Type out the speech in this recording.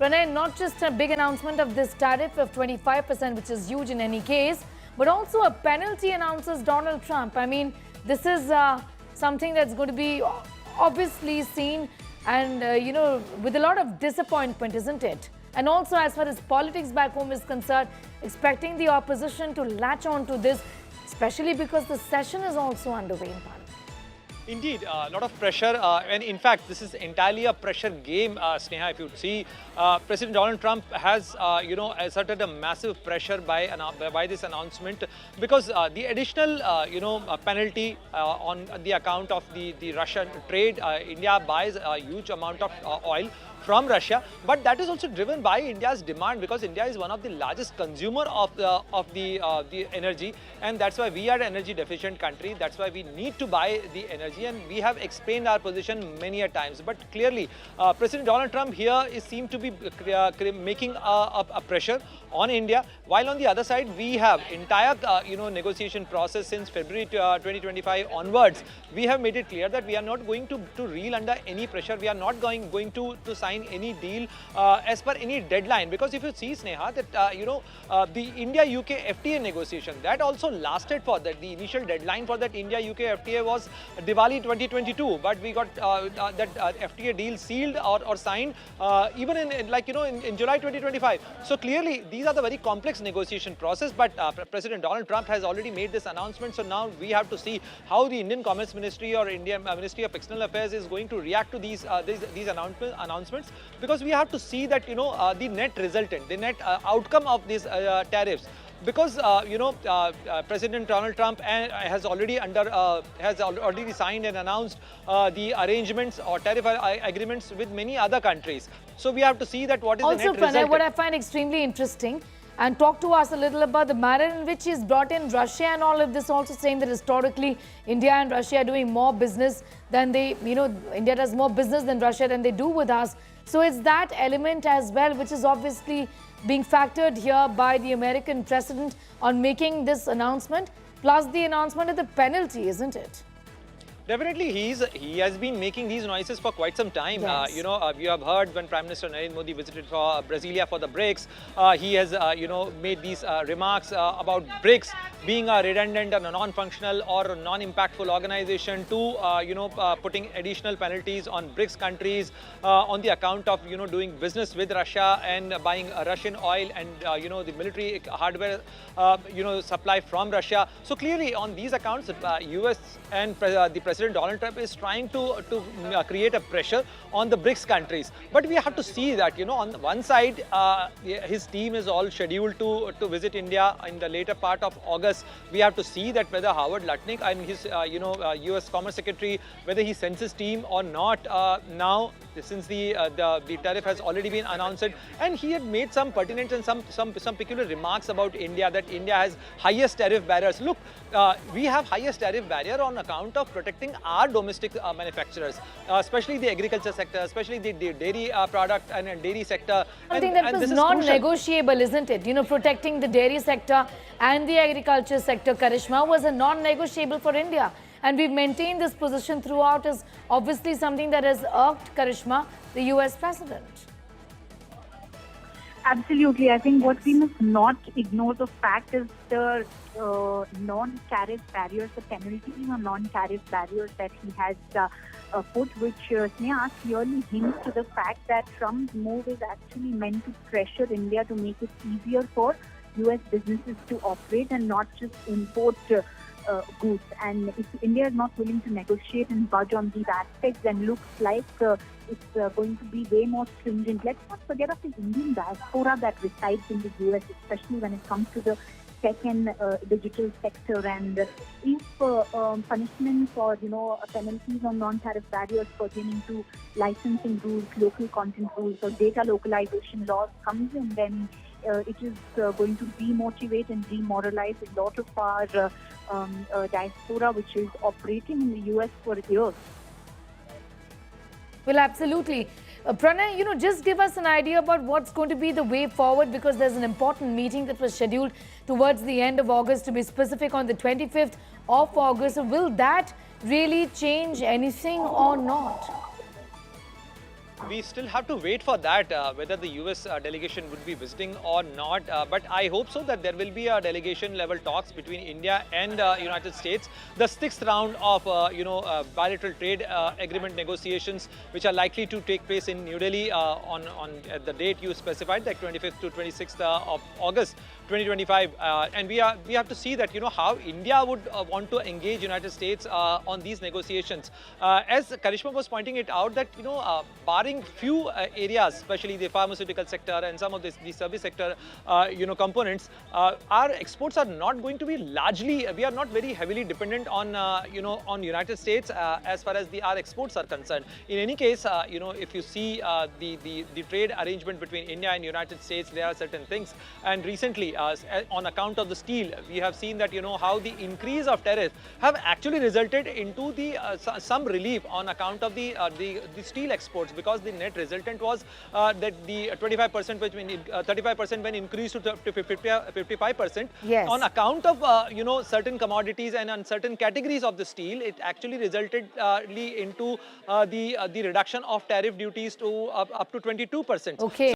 Pranay, not just a big announcement of this tariff of 25%, which is huge in any case, but also a penalty announces Donald Trump. I mean, this is something that's going to be obviously seen and, with a lot of disappointment, isn't it? And also, as far as politics back home is concerned, expecting the opposition to latch on to this, especially because the session is also underway in Parliament. Indeed, a lot of pressure, and in fact, this is entirely a pressure game, Sneha. If you see, President Donald Trump has, asserted a massive pressure by this announcement because the additional, penalty on the account of the Russian trade. India buys a huge amount of oil from Russia, but that is also driven by India's demand because India is one of the largest consumer of the energy, and that's why we are an energy deficient country. That's why we need to buy the energy, and we have explained our position many a times. But clearly, President Donald Trump here seem to be making a pressure on India, while on the other side we have entire negotiation process since February 2025 onwards. We have made it clear that we are not going to reel under any pressure. We are not going to sign any deal as per any deadline, because if you see, Sneha, that the India-UK FTA negotiation, that also lasted for that. The initial deadline for that India-UK FTA was Diwali 2022, but we got that FTA deal sealed or signed even in July 2025. So clearly these are the very complex negotiation process, but President Donald Trump has already made this announcement. So now we have to see how the Indian Commerce Ministry or Indian Ministry of External Affairs is going to react to these announcements, because we have to see that the net resultant, the net outcome of these tariffs. Because President Donald Trump has already signed and announced the arrangements or tariff agreements with many other countries. So we have to see that what is also, the net Pranay, result. what I find extremely interesting, and talk to us a little about the manner in which he's brought in Russia and all of this, also saying that historically India and Russia are doing more business than they, India does more business than Russia than they do with us. So it's that element as well, which is obviously being factored here by the American president on making this announcement, plus the announcement of the penalty, isn't it? Definitely, he has been making these noises for quite some time. Yes. You have heard when Prime Minister Narendra Modi visited for Brasilia for the BRICS, he has made these remarks about BRICS being a redundant and a non-functional or a non-impactful organization to putting additional penalties on BRICS countries on the account of doing business with Russia and buying Russian oil and the military hardware supply from Russia. So clearly on these accounts, US and the President Donald Trump is trying to create a pressure on the BRICS countries. But we have to see that, on one side, his team is all scheduled to visit India in the later part of August. We have to see that whether Howard Lutnick and his, US Commerce Secretary, whether he sends his team or not now, since the tariff has already been announced. And he had made some pertinent and some peculiar remarks about India, that India has highest tariff barriers. Look, we have highest tariff barrier on account of protecting our domestic manufacturers, especially the agriculture sector, especially the dairy product and dairy sector. I think that was non-negotiable, isn't it? Protecting the dairy sector and the agriculture sector, Karishma, was a non-negotiable for India. And we've maintained this position throughout is obviously something that has irked, Karishma, the US president. Absolutely. I think what we must not ignore the fact is the non-tariff barriers, the penalties on non-tariff barriers that he has put, which Sneha clearly hints to the fact that Trump's move is actually meant to pressure India to make it easier for US businesses to operate and not just import goods. And if India is not willing to negotiate and budge on these aspects, then looks like it's going to be way more stringent. Let's not forget of the Indian diaspora that resides in the US, especially when it comes to the tech and digital sector. And if punishments or penalties on non-tariff barriers pertaining to licensing rules, local content rules, or data localization laws comes in, then it is going to demotivate and demoralize a lot of our diaspora, which is operating in the US for years. Well, absolutely. Pranay, just give us an idea about what's going to be the way forward, because there's an important meeting that was scheduled towards the end of August, to be specific on the 25th of August. So will that really change anything or not? We still have to wait for that, whether the US delegation would be visiting or not. But I hope so that there will be a delegation level talks between India and United States. The sixth round of bilateral trade agreement negotiations, which are likely to take place in New Delhi on the date you specified, like 25th to 26th of August 2025. And we have to see that how India would want to engage United States on these negotiations. As Karishma was pointing it out, that barring few areas, especially the pharmaceutical sector and some of the service sector, components, our exports are not going to be largely. We are not very heavily dependent on on United States as far as our exports are concerned. In any case, if you see the trade arrangement between India and United States, there are certain things. And recently, on account of the steel, we have seen that how the increase of tariffs have actually resulted into the some relief on account of the steel exports, because the net resultant was that the 25%, which 35% when increased to 55%. Yes. On account of certain commodities and on certain categories of the steel, it actually resulted into the reduction of tariff duties to up to 22%. Okay.